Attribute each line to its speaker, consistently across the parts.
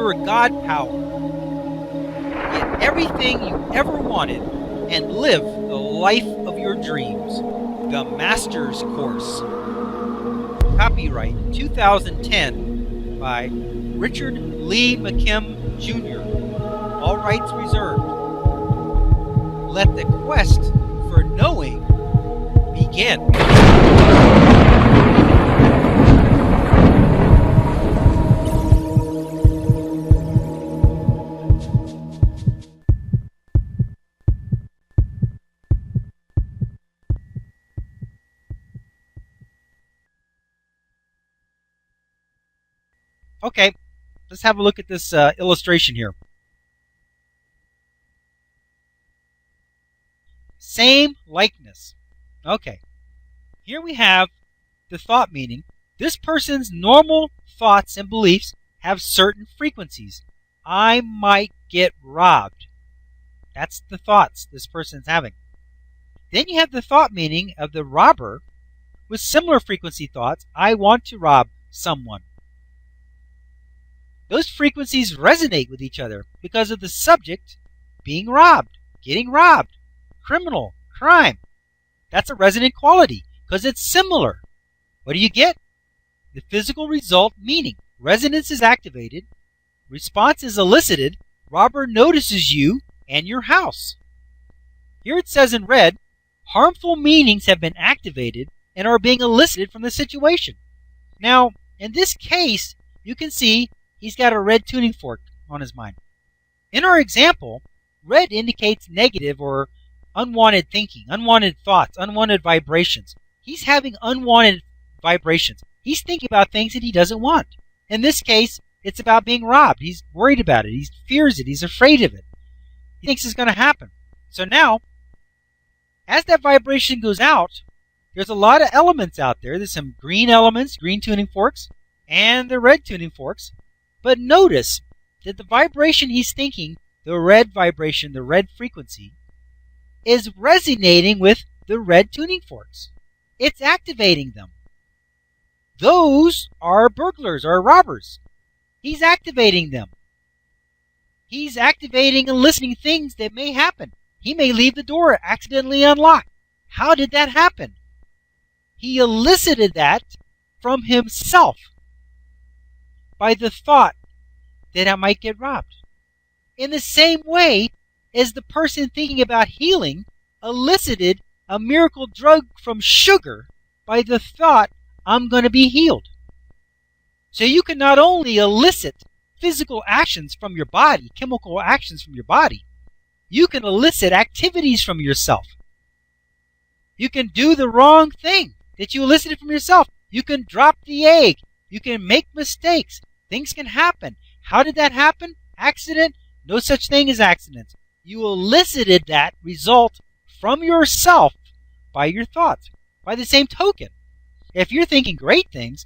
Speaker 1: your God power. Get everything you ever wanted and live the life of your dreams. The Master's Course. Copyright 2010 by Richard Lee McKim Jr. All rights reserved. Let the quest for knowing begin. Okay, let's have a look at this illustration here. Same likeness. Okay, here we have the thought meaning. This person's normal thoughts and beliefs have certain frequencies. I might get robbed. That's the thoughts this person's having. Then you have the thought meaning of the robber with similar frequency thoughts. I want to rob someone. Those frequencies resonate with each other because of the subject being robbed, getting robbed, criminal, crime. That's a resonant quality because it's similar. What do you get? The physical result meaning. Resonance is activated. Response is elicited. Robber notices you and your house. Here it says in red, harmful meanings have been activated and are being elicited from the situation. Now, in this case, you can see he's got a red tuning fork on his mind. In our example, red indicates negative or unwanted thinking, unwanted thoughts, unwanted vibrations. He's having unwanted vibrations. He's thinking about things that he doesn't want. In this case, it's about being robbed. He's worried about it. He fears it. He's afraid of it. He thinks it's going to happen. So now, as that vibration goes out, there's a lot of elements out there. There's some green elements, green tuning forks, and the red tuning forks. But notice that the vibration he's thinking, the red vibration, the red frequency, is resonating with the red tuning forks. It's activating them. Those are burglars or robbers. He's activating them. He's activating and listening things that may happen. He may leave the door accidentally unlocked. How did that happen? He elicited that from himself by the thought that I might get robbed. In the same way as the person thinking about healing elicited a miracle drug from sugar by the thought, I'm going to be healed. So you can not only elicit physical actions from your body, chemical actions from your body, you can elicit activities from yourself. You can do the wrong thing that you elicited from yourself. You can drop the egg. You can make mistakes. Things can happen. How did that happen? Accident? No such thing as accidents. You elicited that result from yourself by your thoughts. By the same token, if you're thinking great things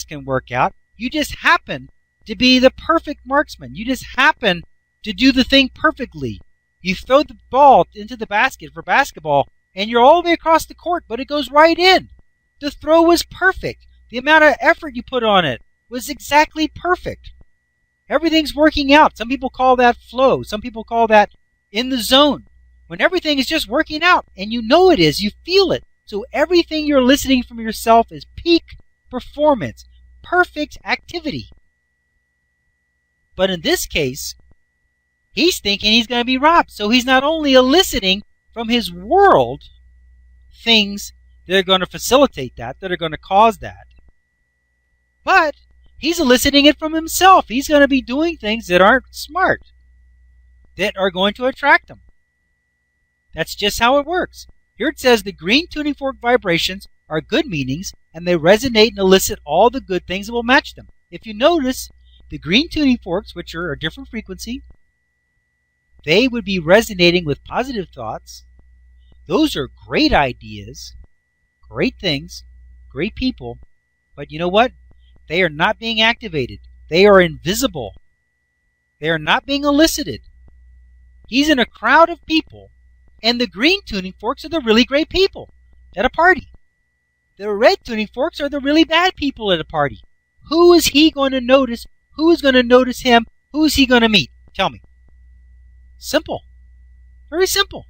Speaker 1: can work out. You just happen to be the perfect marksman. You just happen to do the thing perfectly. You throw the ball into the basket for basketball, and you're all the way across the court, but it goes right in. The throw was perfect. The amount of effort you put on it was exactly perfect. Everything's working out. Some people call that flow. Some people call that in the zone. When everything is just working out, and you know it is, you feel it. So everything you're listening from yourself is peak performance, perfect activity. But in this case, he's thinking he's going to be robbed. So he's not only eliciting from his world things that are going to facilitate that are going to cause that, but he's eliciting it from himself. He's going to be doing things that aren't smart, that are going to attract him. That's just how it works. Here it says the green tuning fork vibrations are good meanings, and they resonate and elicit all the good things that will match them. If you notice, the green tuning forks, which are a different frequency, they would be resonating with positive thoughts. Those are great ideas, great things, great people, but you know what? They are not being activated. They are invisible. They are not being elicited. He's in a crowd of people, and the green tuning forks are the really great people at a party. The red tuning forks are the really bad people at a party. Who is he going to notice? Who's going to notice him? Who's he going to meet? Tell me. Simple. Very simple.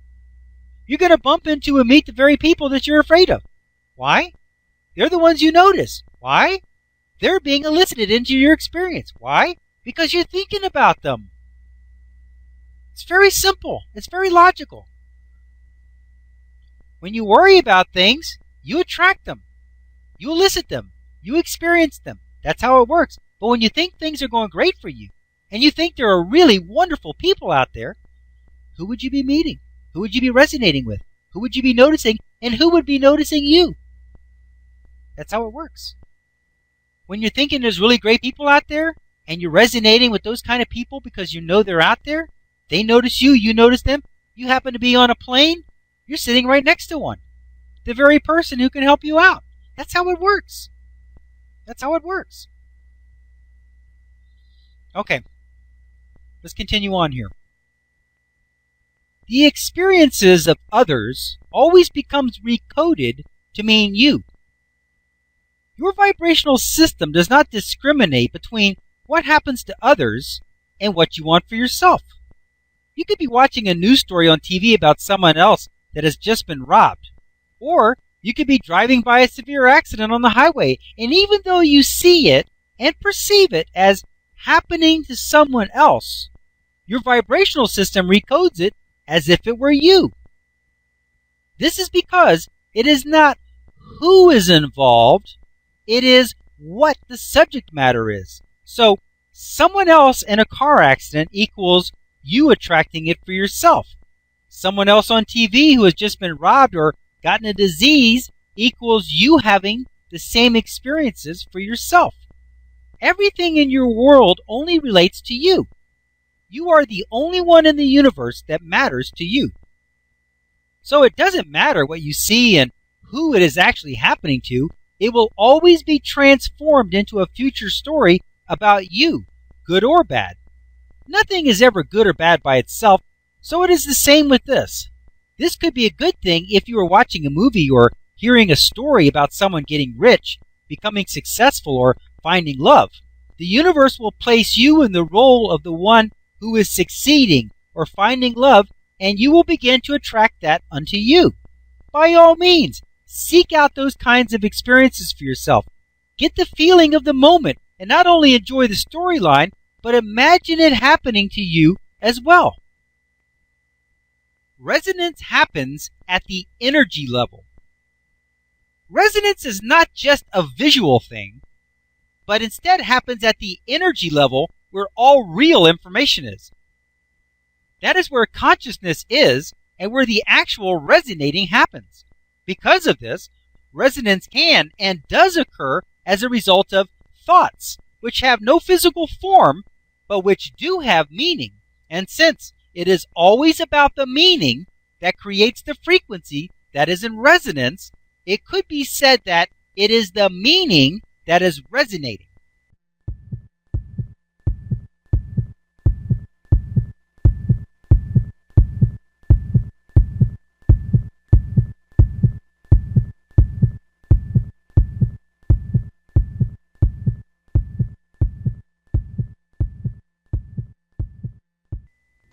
Speaker 1: You're going to bump into and meet the very people that you're afraid of. Why? They're the ones you notice. Why? They're being elicited into your experience. Why? Because you're thinking about them. It's very simple. It's very logical. When you worry about things, you attract them. You elicit them. You experience them. That's how it works. But when you think things are going great for you, and you think there are really wonderful people out there, who would you be meeting? Who would you be resonating with? Who would you be noticing? And who would be noticing you? That's how it works. When you're thinking there's really great people out there, and you're resonating with those kind of people because you know they're out there, they notice you, you notice them, you happen to be on a plane, you're sitting right next to one. The very person who can help you out. That's how it works. That's how it works. Okay. Let's continue on here. The experiences of others always becomes recoded to mean you. Your vibrational system does not discriminate between what happens to others and what you want for yourself. You could be watching a news story on TV about someone else that has just been robbed. Or you could be driving by a severe accident on the highway, and even though you see it and perceive it as happening to someone else, your vibrational system recodes it as if it were you. This is because it is not who is involved, it is what the subject matter is. So, someone else in a car accident equals you attracting it for yourself. Someone else on TV who has just been robbed or gotten a disease equals you having the same experiences for yourself. Everything in your world only relates to you. You are the only one in the universe that matters to you. So it doesn't matter what you see and who it is actually happening to. It will always be transformed into a future story about you, good or bad. Nothing is ever good or bad by itself, so it is the same with this. This could be a good thing if you were watching a movie or hearing a story about someone getting rich, becoming successful, or finding love. The universe will place you in the role of the one who is succeeding or finding love, and you will begin to attract that unto you. By all means, seek out those kinds of experiences for yourself. Get the feeling of the moment, and not only enjoy the storyline, but imagine it happening to you as well. Resonance happens at the energy level. Resonance is not just a visual thing, but instead happens at the energy level where all real information is. That is where consciousness is and where the actual resonating happens. Because of this, resonance can and does occur as a result of thoughts, which have no physical form, but which do have meaning. And since it is always about the meaning that creates the frequency that is in resonance, it could be said that it is the meaning that is resonating.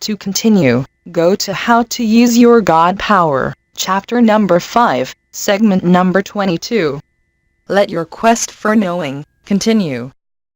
Speaker 2: To continue, go to How to Use Your God Power, Chapter number 5, Segment number 22. Let your quest for knowing continue.